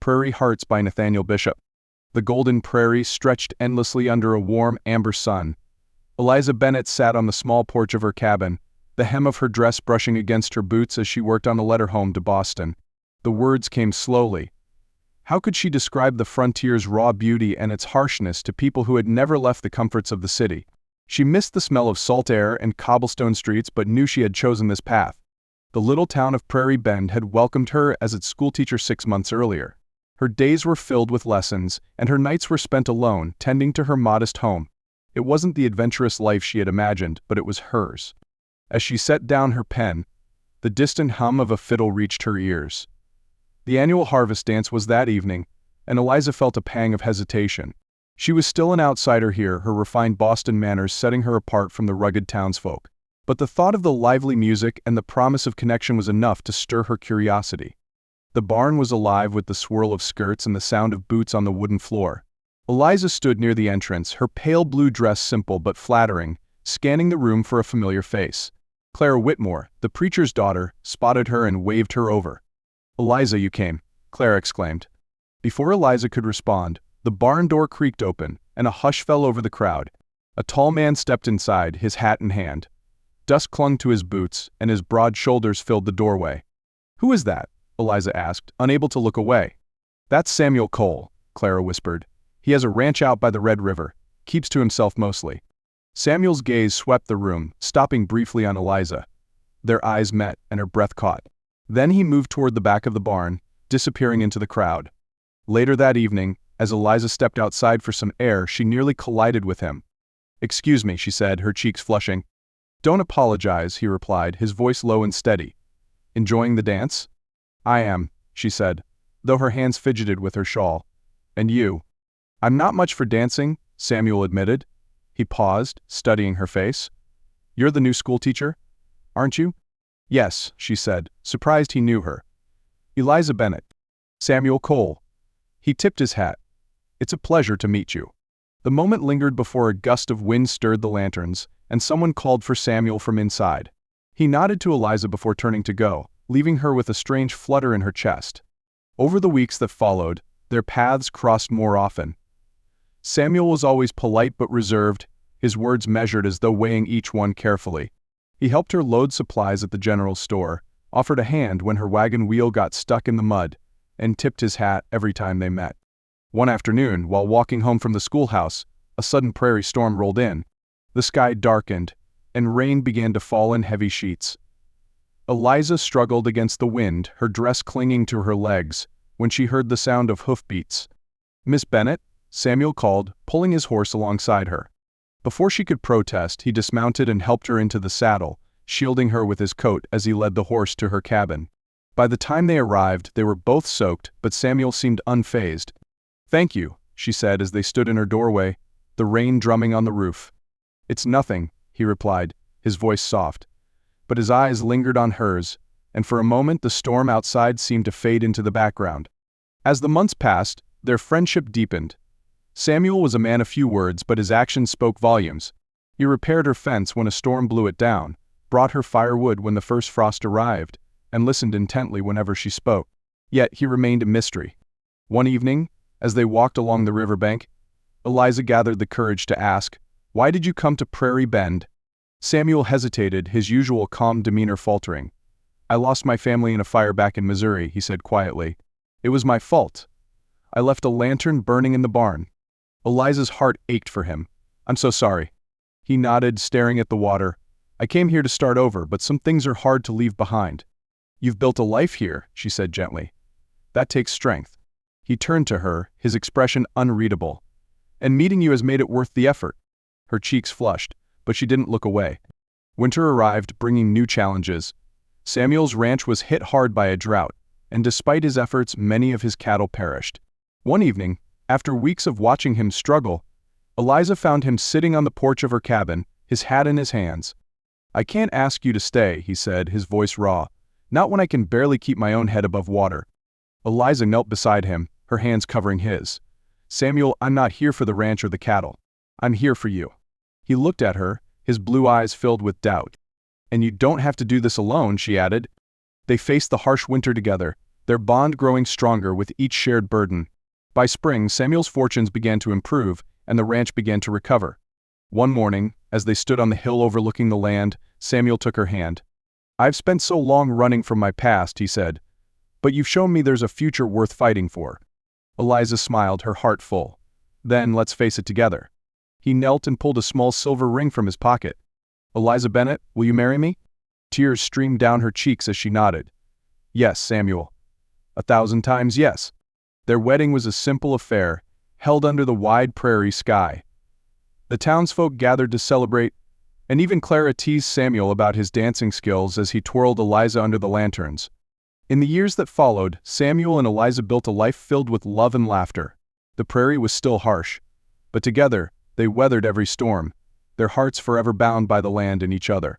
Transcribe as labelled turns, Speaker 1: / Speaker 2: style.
Speaker 1: Prairie Hearts by Nathaniel Bishop. The golden prairie stretched endlessly under a warm, amber sun. Eliza Bennett sat on the small porch of her cabin, the hem of her dress brushing against her boots as she worked on a letter home to Boston. The words came slowly. How could she describe the frontier's raw beauty and its harshness to people who had never left the comforts of the city? She missed the smell of salt air and cobblestone streets but knew she had chosen this path. The little town of Prairie Bend had welcomed her as its schoolteacher 6 months earlier. Her days were filled with lessons, and her nights were spent alone, tending to her modest home. It wasn't the adventurous life she had imagined, but it was hers. As she set down her pen, the distant hum of a fiddle reached her ears. The annual harvest dance was that evening, and Eliza felt a pang of hesitation. She was still an outsider here, her refined Boston manners setting her apart from the rugged townsfolk. But the thought of the lively music and the promise of connection was enough to stir her curiosity. The barn was alive with the swirl of skirts and the sound of boots on the wooden floor. Eliza stood near the entrance, her pale blue dress simple but flattering, scanning the room for a familiar face. Clara Whitmore, the preacher's daughter, spotted her and waved her over. "Eliza, you came," Clara exclaimed. Before Eliza could respond, the barn door creaked open, and a hush fell over the crowd. A tall man stepped inside, his hat in hand. Dust clung to his boots, and his broad shoulders filled the doorway. "Who is that?" Eliza asked, unable to look away. "That's Samuel Cole," Clara whispered. "He has a ranch out by the Red River. Keeps to himself mostly." Samuel's gaze swept the room, stopping briefly on Eliza. Their eyes met, and her breath caught. Then he moved toward the back of the barn, disappearing into the crowd. Later that evening, as Eliza stepped outside for some air, she nearly collided with him. "Excuse me," she said, her cheeks flushing. "Don't apologize," he replied, his voice low and steady. "Enjoying the dance?" "I am," she said, though her hands fidgeted with her shawl. "And you?" "I'm not much for dancing," Samuel admitted. He paused, studying her face. "You're the new schoolteacher, aren't you?" "Yes," she said, surprised he knew her. "Eliza Bennett." "Samuel Cole." He tipped his hat. "It's a pleasure to meet you." The moment lingered before a gust of wind stirred the lanterns, and someone called for Samuel from inside. He nodded to Eliza before turning to go, leaving her with a strange flutter in her chest. Over the weeks that followed, their paths crossed more often. Samuel was always polite but reserved, his words measured as though weighing each one carefully. He helped her load supplies at the general store, offered a hand when her wagon wheel got stuck in the mud, and tipped his hat every time they met. One afternoon, while walking home from the schoolhouse, a sudden prairie storm rolled in. The sky darkened, and rain began to fall in heavy sheets. Eliza struggled against the wind, her dress clinging to her legs, when she heard the sound of hoofbeats. "Miss Bennett?" Samuel called, pulling his horse alongside her. Before she could protest, he dismounted and helped her into the saddle, shielding her with his coat as he led the horse to her cabin. By the time they arrived, they were both soaked, but Samuel seemed unfazed. "Thank you," she said as they stood in her doorway, the rain drumming on the roof. "It's nothing," he replied, his voice soft. But his eyes lingered on hers, and for a moment the storm outside seemed to fade into the background. As the months passed, their friendship deepened. Samuel was a man of few words, but his actions spoke volumes. He repaired her fence when a storm blew it down, brought her firewood when the first frost arrived, and listened intently whenever she spoke. Yet he remained a mystery. One evening, as they walked along the riverbank, Eliza gathered the courage to ask, "Why did you come to Prairie Bend?" Samuel hesitated, his usual calm demeanor faltering. "I lost my family in a fire back in Missouri," he said quietly. "It was my fault. I left a lantern burning in the barn." Eliza's heart ached for him. "I'm so sorry." He nodded, staring at the water. "I came here to start over, but some things are hard to leave behind." "You've built a life here," she said gently. "That takes strength." He turned to her, his expression unreadable. "And meeting you has made it worth the effort." Her cheeks flushed, but she didn't look away. Winter arrived, bringing new challenges. Samuel's ranch was hit hard by a drought, and despite his efforts, many of his cattle perished. One evening, after weeks of watching him struggle, Eliza found him sitting on the porch of her cabin, his hat in his hands. "I can't ask you to stay," he said, his voice raw. "Not when I can barely keep my own head above water." Eliza knelt beside him, her hands covering his. "Samuel, I'm not here for the ranch or the cattle. I'm here for you." He looked at her, his blue eyes filled with doubt. "And you don't have to do this alone," she added. They faced the harsh winter together, their bond growing stronger with each shared burden. By spring, Samuel's fortunes began to improve, and the ranch began to recover. One morning, as they stood on the hill overlooking the land, Samuel took her hand. "I've spent so long running from my past," he said, "but you've shown me there's a future worth fighting for." Eliza smiled, her heart full. "Then let's face it together." He knelt and pulled a small silver ring from his pocket. "Eliza Bennett, will you marry me?" Tears streamed down her cheeks as she nodded. "Yes, Samuel. 1,000 times yes." Their wedding was a simple affair, held under the wide prairie sky. The townsfolk gathered to celebrate, and even Clara teased Samuel about his dancing skills as he twirled Eliza under the lanterns. In the years that followed, Samuel and Eliza built a life filled with love and laughter. The prairie was still harsh, but together, they weathered every storm, their hearts forever bound by the land and each other.